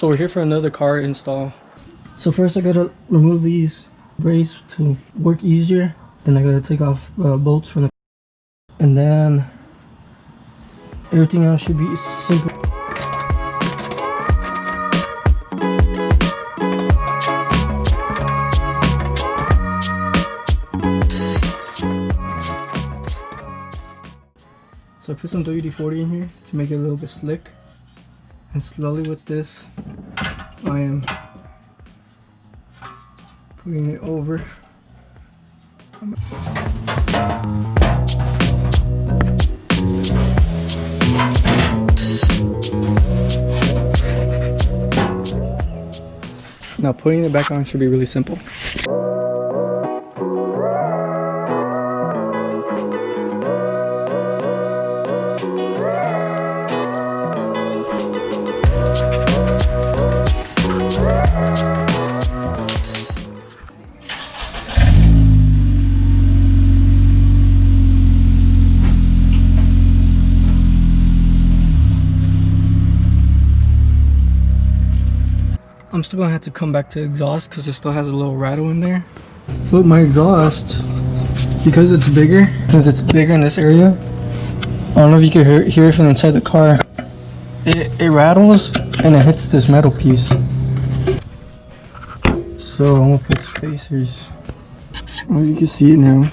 So we're here for another car install. So first I gotta remove these braces to work easier. Then I gotta take off the bolts from the, and then everything else should be simple. So I put some WD-40 in here to make it a little bit slick. And slowly with this, I am putting it over. Now putting it back on should be really simple. I'm still gonna have to come back to exhaust because it still has a little rattle in there. But my exhaust, because it's bigger, since it's bigger in this area, I don't know if you can hear it from inside the car. It rattles and it hits this metal piece. So I'm gonna put spacers. Oh, you can see it now.